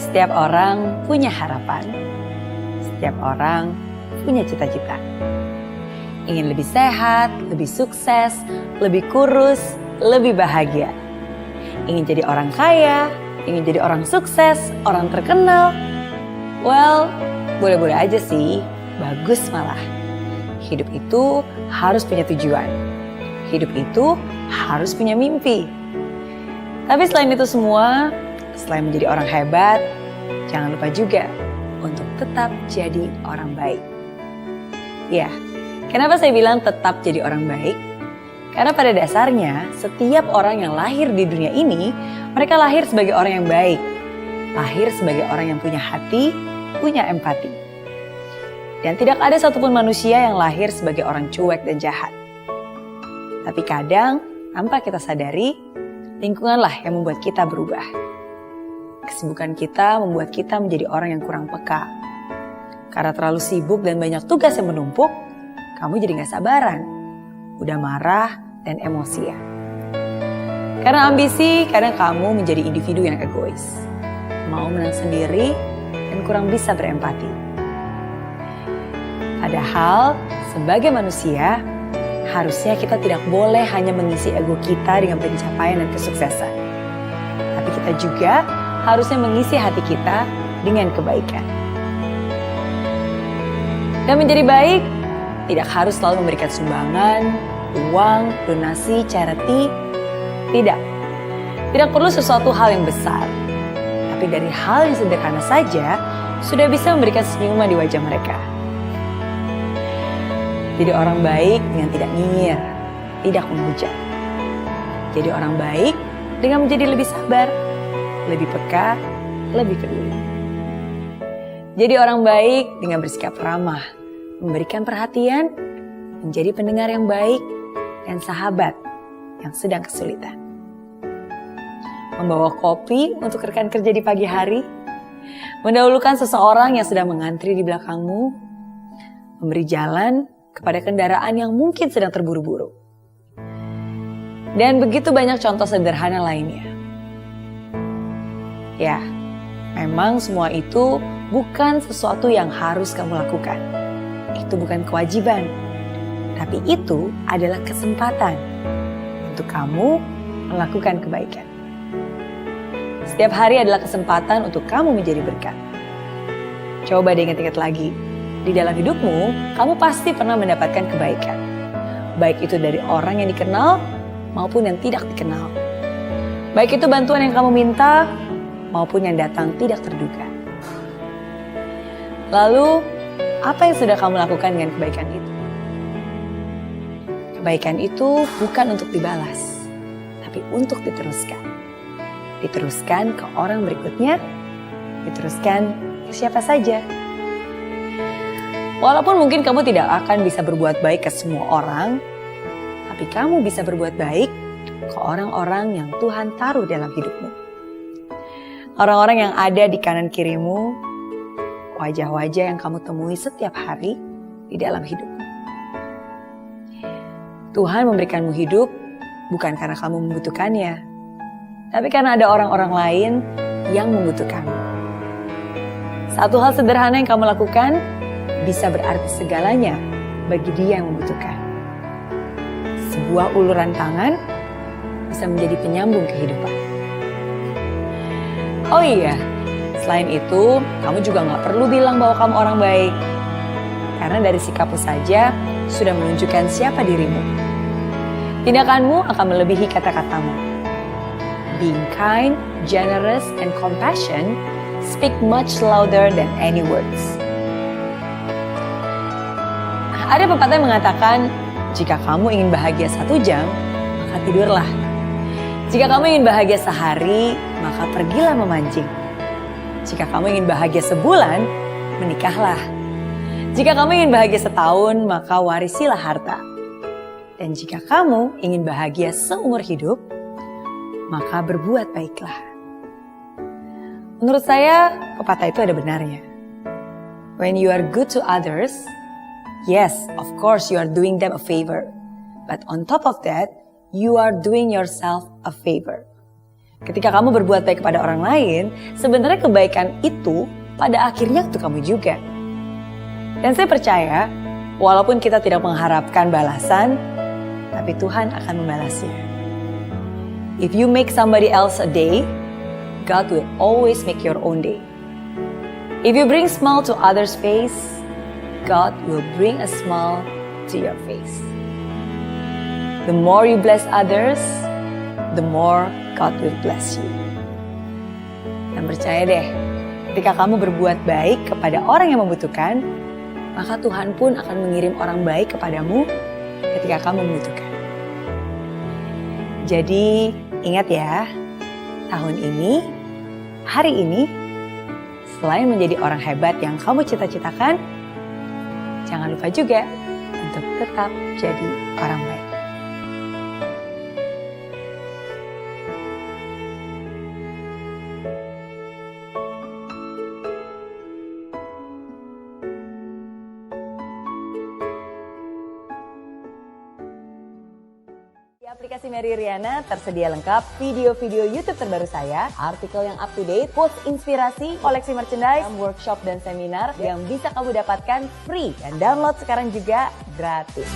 Setiap orang punya harapan. Setiap orang punya cita-cita. Ingin lebih sehat, lebih sukses, lebih kurus, lebih bahagia. Ingin jadi orang kaya, ingin jadi orang sukses, orang terkenal. Well, boleh-boleh aja sih, bagus malah. Hidup itu harus punya tujuan. Hidup itu harus punya mimpi. Tapi selain itu semua, selain menjadi orang hebat, jangan lupa juga untuk tetap jadi orang baik. Ya, kenapa saya bilang tetap jadi orang baik? Karena pada dasarnya, setiap orang yang lahir di dunia ini, mereka lahir sebagai orang yang baik. Lahir sebagai orang yang punya hati, punya empati. Dan tidak ada satupun manusia yang lahir sebagai orang cuek dan jahat. Tapi kadang, tanpa kita sadari, lingkunganlah yang membuat kita berubah. Kesibukan kita membuat kita menjadi orang yang kurang peka. Karena terlalu sibuk dan banyak tugas yang menumpuk, kamu jadi gak sabaran. Udah marah dan emosian. Karena ambisi, kadang kamu menjadi individu yang egois. Mau menang sendiri dan kurang bisa berempati. Padahal, sebagai manusia, harusnya kita tidak boleh hanya mengisi ego kita dengan pencapaian dan kesuksesan. Tapi kita juga harusnya mengisi hati kita dengan kebaikan. Dan menjadi baik, tidak harus selalu memberikan sumbangan, uang, donasi, charity. Tidak. Tidak perlu sesuatu hal yang besar. Tapi dari hal yang sederhana saja, sudah bisa memberikan senyuman di wajah mereka. Jadi orang baik dengan tidak nyinyir, tidak menghujat. Jadi orang baik dengan menjadi lebih sabar, lebih peka, lebih peduli. Jadi orang baik dengan bersikap ramah, memberikan perhatian, menjadi pendengar yang baik, dan sahabat yang sedang kesulitan. Membawa kopi untuk rekan kerja di pagi hari, mendahulukan seseorang yang sedang mengantri di belakangmu, memberi jalan kepada kendaraan yang mungkin sedang terburu-buru. Dan begitu banyak contoh sederhana lainnya. Ya, memang semua itu bukan sesuatu yang harus kamu lakukan. Itu bukan kewajiban. Tapi itu adalah kesempatan untuk kamu melakukan kebaikan. Setiap hari adalah kesempatan untuk kamu menjadi berkat. Coba diingat-ingat lagi. Di dalam hidupmu, kamu pasti pernah mendapatkan kebaikan. Baik itu dari orang yang dikenal maupun yang tidak dikenal. Baik itu bantuan yang kamu minta maupun yang datang tidak terduga. Lalu, apa yang sudah kamu lakukan dengan kebaikan itu? Kebaikan itu bukan untuk dibalas, tapi untuk diteruskan. Diteruskan ke orang berikutnya, diteruskan ke siapa saja. Walaupun mungkin kamu tidak akan bisa berbuat baik ke semua orang, tapi kamu bisa berbuat baik ke orang-orang yang Tuhan taruh dalam hidupmu. Orang-orang yang ada di kanan kirimu, wajah-wajah yang kamu temui setiap hari di dalam hidupmu. Tuhan memberikanmu hidup bukan karena kamu membutuhkannya, tapi karena ada orang-orang lain yang membutuhkanmu. Satu hal sederhana yang kamu lakukan bisa berarti segalanya bagi dia yang membutuhkan. Sebuah uluran tangan bisa menjadi penyambung kehidupan. Oh iya, selain itu, kamu juga gak perlu bilang bahwa kamu orang baik. Karena dari sikapmu saja sudah menunjukkan siapa dirimu. Tindakanmu akan melebihi kata-katamu. Being kind, generous, and compassion speak much louder than any words. Ada pepatah yang mengatakan, jika kamu ingin bahagia 1 jam, maka tidurlah. Jika kamu ingin bahagia sehari, maka pergilah memancing. Jika kamu ingin bahagia sebulan, menikahlah. Jika kamu ingin bahagia setahun, maka warisilah harta. Dan jika kamu ingin bahagia seumur hidup, maka berbuat baiklah. Menurut saya, pepatah itu ada benarnya. When you are good to others, yes, of course you are doing them a favor. But on top of that, you are doing yourself a favor. Ketika kamu berbuat baik kepada orang lain, sebenarnya kebaikan itu pada akhirnya untuk kamu juga. Dan saya percaya, walaupun kita tidak mengharapkan balasan, tapi Tuhan akan membalasnya. If you make somebody else a day, God will always make your own day. If you bring smile to others' face, God will bring a smile to your face. The more you bless others, the more God will bless you. Dan percaya deh, ketika kamu berbuat baik kepada orang yang membutuhkan, maka Tuhan pun akan mengirim orang baik kepadamu ketika kamu membutuhkan. Jadi ingat ya, tahun ini, hari ini, selain menjadi orang hebat yang kamu cita-citakan, jangan lupa juga untuk tetap jadi orang baik. Aplikasi Mary Riana tersedia lengkap video-video YouTube terbaru saya, artikel yang up to date, quotes inspirasi, koleksi merchandise, workshop dan seminar yang bisa kamu dapatkan free dan download sekarang juga gratis.